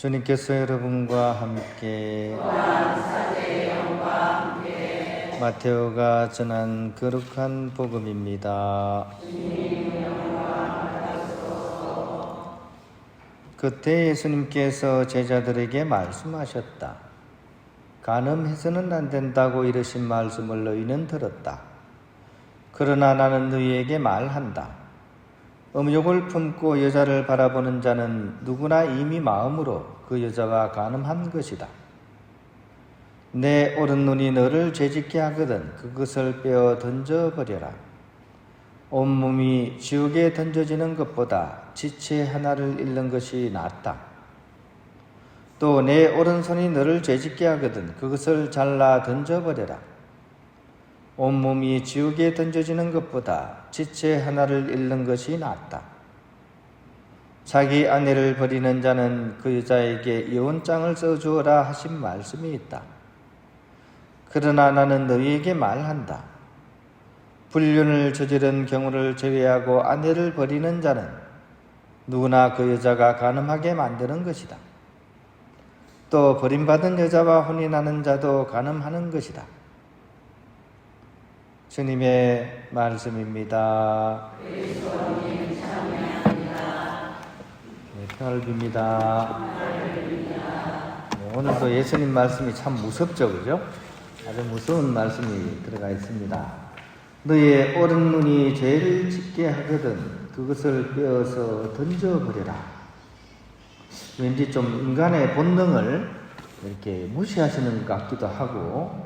주님께서 여러분과 함께 마테오가 전한 거룩한 복음입니다. 그때 예수님께서 제자들에게 말씀하셨다. 간음해서는 안 된다고 이르신 말씀을 너희는 들었다. 그러나 나는 너희에게 말한다. 음욕을 품고 여자를 바라보는 자는 누구나 이미 마음으로 그 여자와 간음한 것이다. 내 오른눈이 너를 죄짓게 하거든 그것을 빼어 던져버려라. 온몸이 지옥에 던져지는 것보다 지체 하나를 잃는 것이 낫다. 또 내 오른손이 너를 죄짓게 하거든 그것을 잘라 던져버려라. 온몸이 지옥에 던져지는 것보다 지체 하나를 잃는 것이 낫다. 자기 아내를 버리는 자는 그 여자에게 이혼장을 써주어라 하신 말씀이 있다. 그러나 나는 너희에게 말한다. 불륜을 저지른 경우를 제외하고 아내를 버리는 자는 누구나 그 여자가 간음하게 만드는 것이다. 또 버림받은 여자와 혼인하는 자도 간음하는 것이다. 주님의 말씀입니다. 평화를 빕니다. 오늘도 예수님 말씀이 참 무섭죠, 그죠? 아주 무서운 말씀이 들어가 있습니다. 너의 오른 눈이 죄를 짓게 하거든 그것을 빼어서 던져버려라. 왠지 좀 인간의 본능을 이렇게 무시하시는 것 같기도 하고,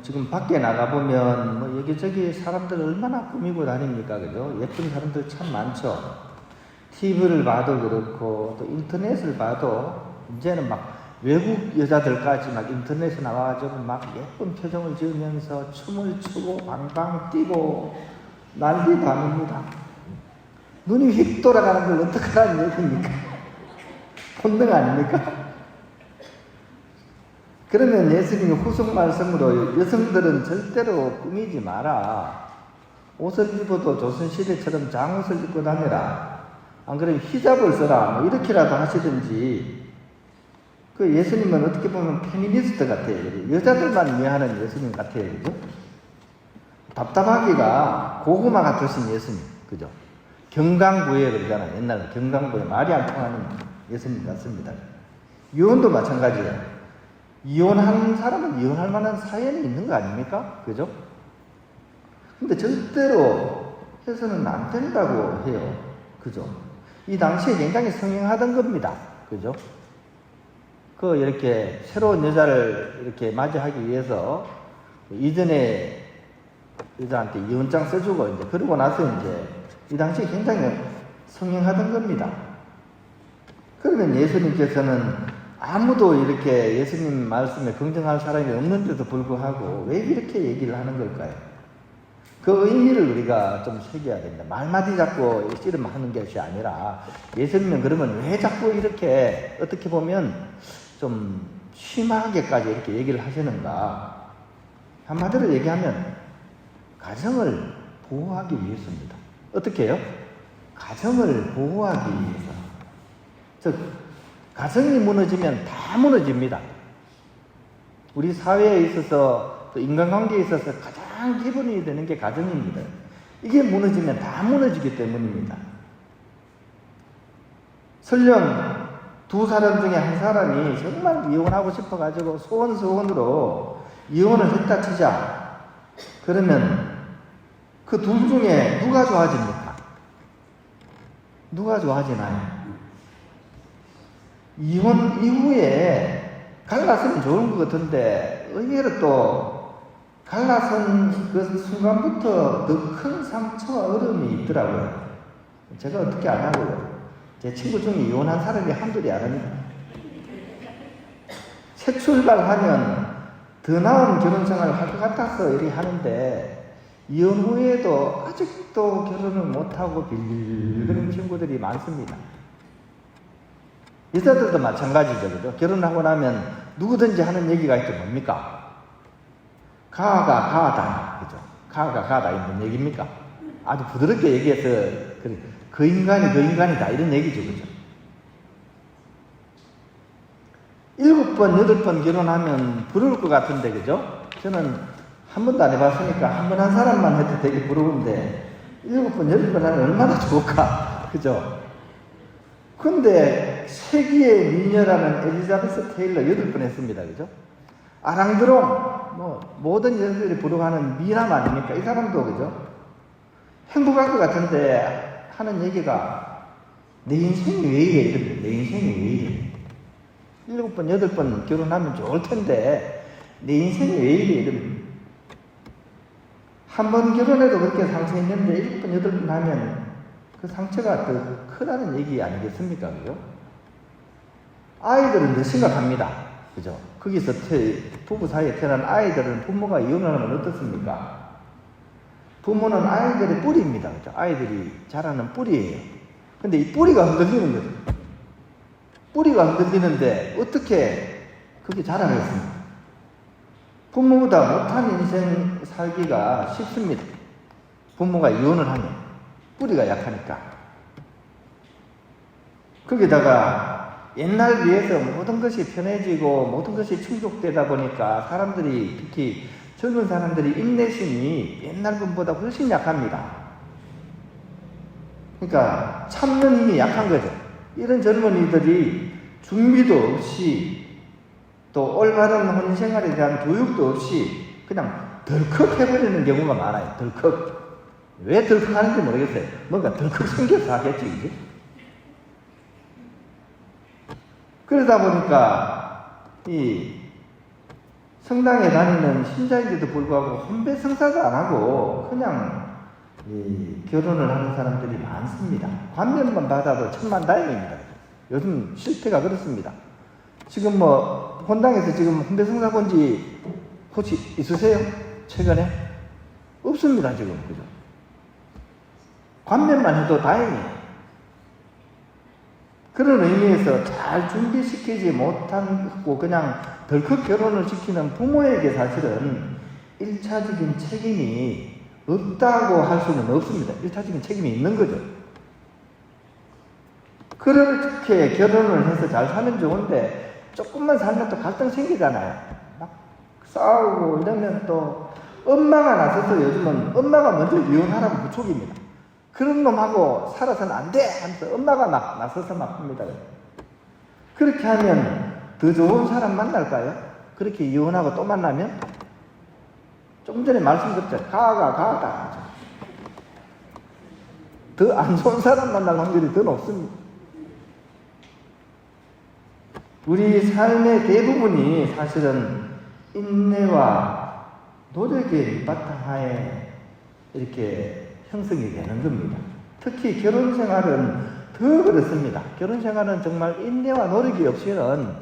지금 밖에 나가보면 여기저기 사람들 얼마나 꾸미고 다닙니까? 그죠? 예쁜 사람들 참 많죠? TV를 봐도 그렇고, 또 인터넷을 봐도, 이제는 막 외국 여자들까지 막 인터넷에 나와가지고 막 예쁜 표정을 지으면서 춤을 추고, 방방 뛰고, 난리도 아닙니다. 눈이 휙 돌아가는 걸 어떡하라는 얘기입니까? 본능 아닙니까? 그러면 예수님이 후속 말씀으로 여성들은 절대로 꾸미지 마라. 옷을 입어도 조선시대처럼 장옷을 입고 다니라. 안 그러면 히잡을 써라. 이렇게라도 하시든지. 그 예수님은 어떻게 보면 페미니스트 같아요. 여자들만 위하는 예수님 같아요. 그죠? 답답하기가 고구마 같으신 예수님. 그죠? 경강부에 그러잖아요. 옛날에 경강부에 말이 안 통하는 예수님 같습니다. 이혼도 마찬가지예요. 이혼하는 사람은 이혼할 만한 사연이 있는 거 아닙니까? 그죠? 근데 절대로 해서는 안 된다고 해요. 그죠? 이 당시에 굉장히 성행하던 겁니다. 그죠? 이렇게 새로운 여자를 이렇게 맞이하기 위해서 이전에 여자한테 이혼장 써주고 이제 그러고 나서 이제 이 당시에 굉장히 성행하던 겁니다. 그러면 예수님께서는 아무도 이렇게 예수님 말씀에 긍정할 사람이 없는데도 불구하고 왜 이렇게 얘기를 하는 걸까요? 그 의미를 우리가 좀 새겨야 됩니다. 말마디 잡고 씨름하는 것이 아니라 예수님은 그러면 왜 자꾸 이렇게 어떻게 보면 좀 심하게까지 이렇게 얘기를 하시는가? 한마디로 얘기하면 가정을 보호하기 위해서입니다. 어떻게 해요? 가정을 보호하기 위해서. 즉 가정이 무너지면 다 무너집니다. 우리 사회에 있어서 또 인간관계에 있어서 가장 기본이 되는 게 가정입니다. 이게 무너지면 다 무너지기 때문입니다. 설령 두 사람 중에 한 사람이 정말 이혼하고 싶어가지고 소원으로 이혼을 했다 치자. 그러면 그 둘 중에 누가 좋아집니까? 누가 좋아지나요? 이혼 이후에 갈라서면 좋은 것 같은데 의외로 또 갈라선 그 순간부터 더 큰 상처와 어려움이 있더라고요. 제가 어떻게 안 하고요. 제 친구 중에 이혼한 사람이 한둘이 아닙니다. 새 출발하면 더 나은 결혼생활을 할 것 같아서 이렇게 하는데 이혼 후에도 아직도 결혼을 못하고 빌빌거리는 친구들이 많습니다. 여자들도 마찬가지죠. 그죠? 결혼하고 나면 누구든지 하는 얘기가 있죠. 뭡니까? 가가 가다. 그죠? 가가 가다. 이런 얘기입니까? 아주 부드럽게 얘기해서 그 인간이 그 인간이다. 이런 얘기죠. 그죠? 7번, 8번 결혼하면 부러울 것 같은데, 그죠? 저는 한 번도 안 해봤으니까 한 번 한 사람만 해도 되게 부러운데, 7번, 8번 하면 얼마나 좋을까? 그죠? 근데 세기의 미녀라는 엘리자베스 테일러 8번 했습니다. 그죠? 아랑드롱, 모든 여자들이 부러워하는 미남 아닙니까? 이 사람도, 그죠? 행복할 것 같은데 하는 얘기가 내 인생이 왜 이래? 이럽니다. 내 인생이 왜 이래? 7번, 8번 결혼하면 좋을 텐데 내 인생이 왜 이래? 이럽니다. 한 번 결혼해도 그렇게 상처 있는데 7번, 8번 하면 그 상처가 더 크다는 얘기 아니겠습니까? 그죠? 아이들은 더 심각합니다. 그죠? 거기서 부부 사이에 태어난 아이들은 부모가 이혼을 하면 어떻습니까? 부모는 아이들의 뿌리입니다. 그죠? 아이들이 자라는 뿌리예요. 근데 이 뿌리가 흔들리는 거죠. 뿌리가 흔들리는데 어떻게 그게 자라겠습니까? 부모보다 못한 인생 살기가 쉽습니다. 부모가 이혼을 하면 뿌리가 약하니까. 거기다가 옛날 비해서 모든 것이 편해지고 모든 것이 충족되다 보니까 사람들이, 특히 젊은 사람들이 인내심이 옛날 분보다 훨씬 약합니다. 그러니까 참는 힘이 약한 거죠. 이런 젊은이들이 준비도 없이 또 올바른 혼인생활에 대한 교육도 없이 그냥 덜컥 해버리는 경우가 많아요. 덜컥. 왜 덜컥 하는지 모르겠어요. 뭔가 덜컥 생겨서 하겠지, 이제. 그러다 보니까 이 성당에 다니는 신자인데도 불구하고 혼배 성사도 안 하고 그냥 결혼을 하는 사람들이 많습니다. 관면만 받아도 천만다행입니다. 요즘 실태가 그렇습니다. 지금 본당에서 지금 혼배 성사 본 지 혹시 있으세요? 최근에? 없습니다, 지금. 그죠? 관면만 해도 다행이에요. 그런 의미에서 잘 준비시키지 못하고 그냥 덜컥 결혼을 시키는 부모에게 사실은 1차적인 책임이 없다고 할 수는 없습니다. 1차적인 책임이 있는 거죠. 그렇게 결혼을 해서 잘 사면 좋은데 조금만 살면 또 갈등 생기잖아요. 막 싸우고 이러면 또 엄마가 나서서 요즘은 엄마가 먼저 이혼하라고 부축입니다. 그런 놈하고 살아서는 안 돼! 하면서 엄마가 막 나서서 막 합니다. 그렇게 하면 더 좋은 사람 만날까요? 그렇게 이혼하고 또 만나면? 조금 전에 말씀드렸죠. 가다. 더 안 좋은 사람 만날 확률이 더 높습니다. 우리 삶의 대부분이 사실은 인내와 노력의 밑바탕하에 이렇게 형성이 되는 겁니다. 특히 결혼 생활은 더 그렇습니다. 결혼 생활은 정말 인내와 노력이 없이는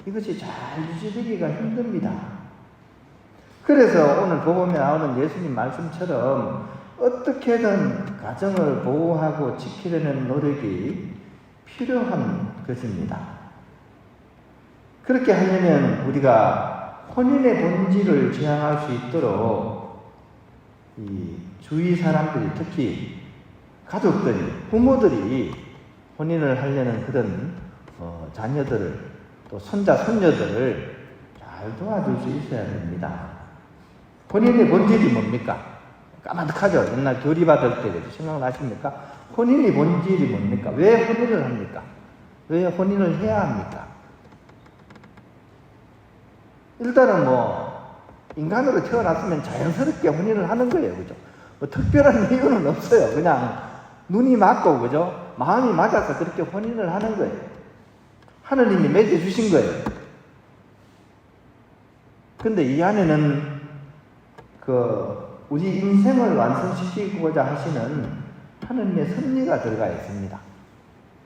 이것이 잘 유지되기가 힘듭니다. 그래서 오늘 복음에 나오는 예수님 말씀처럼 어떻게든 가정을 보호하고 지키려는 노력이 필요한 것입니다. 그렇게 하려면 우리가 혼인의 본질을 지향할 수 있도록 이 주위 사람들이, 특히 가족들이, 부모들이 혼인을 하려는 그런 자녀들을, 또 손자, 손녀들을 잘 도와줄 수 있어야 됩니다. 혼인의 본질이 뭡니까? 까마득하죠? 옛날 교리 받을 때 생각나십니까? 혼인의 본질이 뭡니까? 왜 혼인을 합니까? 왜 혼인을 해야 합니까? 일단은 인간으로 태어났으면 자연스럽게 혼인을 하는 거예요. 그죠? 특별한 이유는 없어요. 그냥 눈이 맞고, 그죠? 마음이 맞아서 그렇게 혼인을 하는 거예요. 하느님이 맺어주신 거예요. 근데 이 안에는 우리 인생을 완성시키고자 하시는 하느님의 섭리가 들어가 있습니다.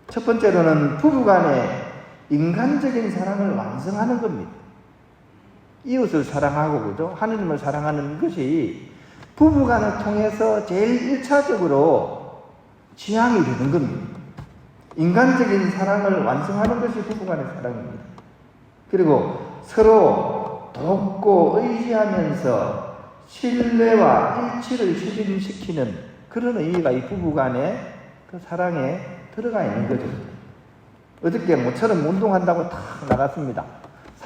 첫 번째로는 부부간의 인간적인 사랑을 완성하는 겁니다. 이웃을 사랑하고, 그죠? 하느님을 사랑하는 것이 부부간을 통해서 제일 1차적으로 지향이 되는 겁니다. 인간적인 사랑을 완성하는 것이 부부간의 사랑입니다. 그리고 서로 돕고 의지하면서 신뢰와 일치를 실현시키는 그런 의미가 이 부부간의 그 사랑에 들어가 있는 거죠. 어저께 모처럼 운동한다고 탁 나갔습니다.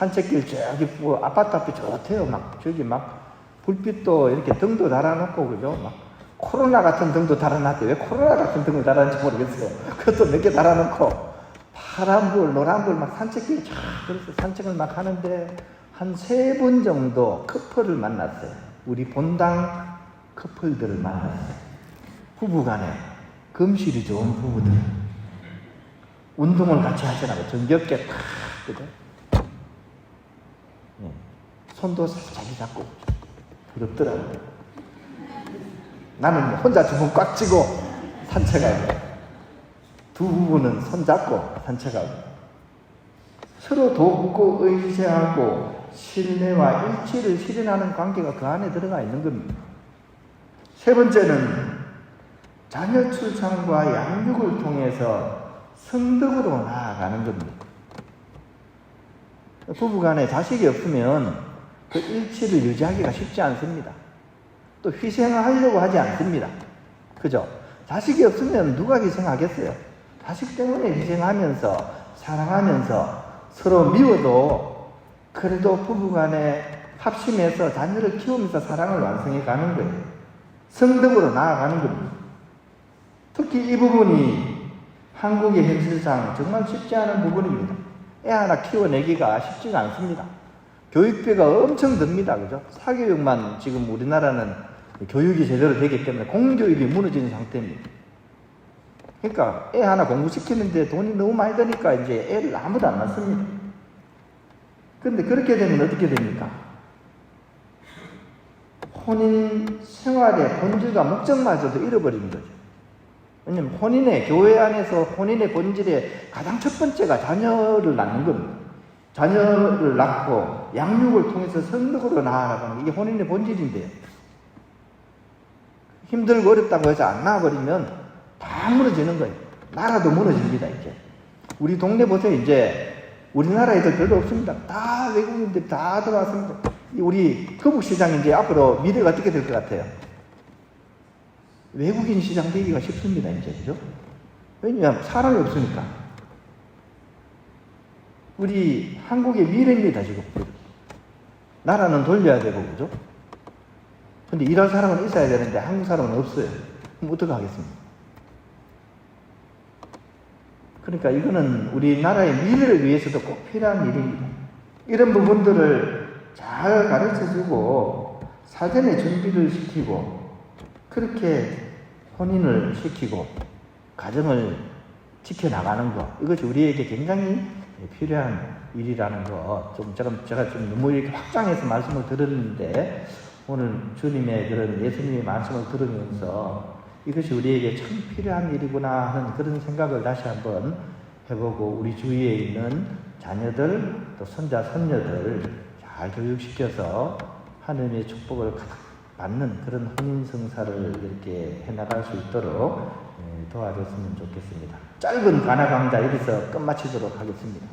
산책길 저기 아파트 앞이 좋대요. 막 저기 막 불빛도 이렇게 등도 달아놓고 그죠? 막 코로나 같은 등도 달아놨대. 왜 코로나 같은 등을 달았는지 모르겠어요. 그것도 몇 개 달아놓고 파란불, 노란불 막 산책길 쫙 그래서 산책을 막 하는데 한 3분 정도 커플을 만났어요. 우리 본당 커플들을 만났어요. 부부간에 금실이 좋은 부부들. 운동을 같이 하시나봐요. 정겹게 탁, 그죠? 네. 손도 살짝 잡고 부럽더라고요. 나는 혼자 두 분 꽉 쥐고 산책하고, 두 부부는 손 잡고 산책하고, 서로 돕고 의지하고 신뢰와 일치를 실현하는 관계가 그 안에 들어가 있는 겁니다. 세 번째는 자녀 출산과 양육을 통해서 성덕으로 나아가는 겁니다. 부부간에 자식이 없으면 그 일치를 유지하기가 쉽지 않습니다. 또 희생을 하려고 하지 않습니다. 그죠? 자식이 없으면 누가 희생하겠어요? 자식 때문에 희생하면서 사랑하면서 서로 미워도 그래도 부부간에 합심해서 자녀를 키우면서 사랑을 완성해 가는 거예요. 성덕으로 나아가는 겁니다. 특히 이 부분이 한국의 현실상 정말 쉽지 않은 부분입니다. 애 하나 키워내기가 쉽지가 않습니다. 교육비가 엄청 듭니다. 그죠? 사교육만 지금 우리나라는 교육이 제대로 되기 때문에 공교육이 무너진 상태입니다. 그러니까 애 하나 공부시키는데 돈이 너무 많이 드니까 이제 애를 아무도 안 낳습니다. 그런데 그렇게 되면 어떻게 됩니까? 혼인 생활의 본질과 목적마저도 잃어버리는 거죠. 왜냐하면 교회 안에서 혼인의 본질의 가장 첫 번째가 자녀를 낳는 겁니다. 자녀를 낳고 양육을 통해서 성덕으로 나아가는 이게 혼인의 본질인데요. 힘들고 어렵다고 해서 안 낳아버리면 다 무너지는 거예요. 나라도 무너집니다, 이제. 우리 동네 보세요, 이제. 우리나라 애들 별로 없습니다. 다 외국인들 다 들어왔습니다. 우리 거북시장 이제 앞으로 미래가 어떻게 될 것 같아요? 외국인 시장 되기가 쉽습니다, 이제. 그죠? 왜냐하면 사람이 없으니까. 우리 한국의 미래입니다, 지금. 나라는 돌려야 되고, 그죠? 근데 일할 사람은 있어야 되는데 한국 사람은 없어요. 그럼 어떻게 하겠습니까? 그러니까 이거는 우리나라의 미래를 위해서도 꼭 필요한 일입니다. 이런 부분들을 잘 가르쳐주고 사전에 준비를 시키고 그렇게 혼인을 시키고 가정을 지켜나가는 것, 이것이 우리에게 굉장히 필요한 일이라는 거, 제가 좀 너무 이렇게 확장해서 말씀을 드렸는데 오늘 주님의 그런 예수님의 말씀을 들으면서 이것이 우리에게 참 필요한 일이구나 하는 그런 생각을 다시 한번 해보고 우리 주위에 있는 자녀들 또 손자 손녀들 잘 교육시켜서 하느님의 축복을 가득 받는 그런 혼인성사를 이렇게 해나갈 수 있도록 도와줬으면 좋겠습니다. 짧은 가나 강좌 여기서 끝마치도록 하겠습니다.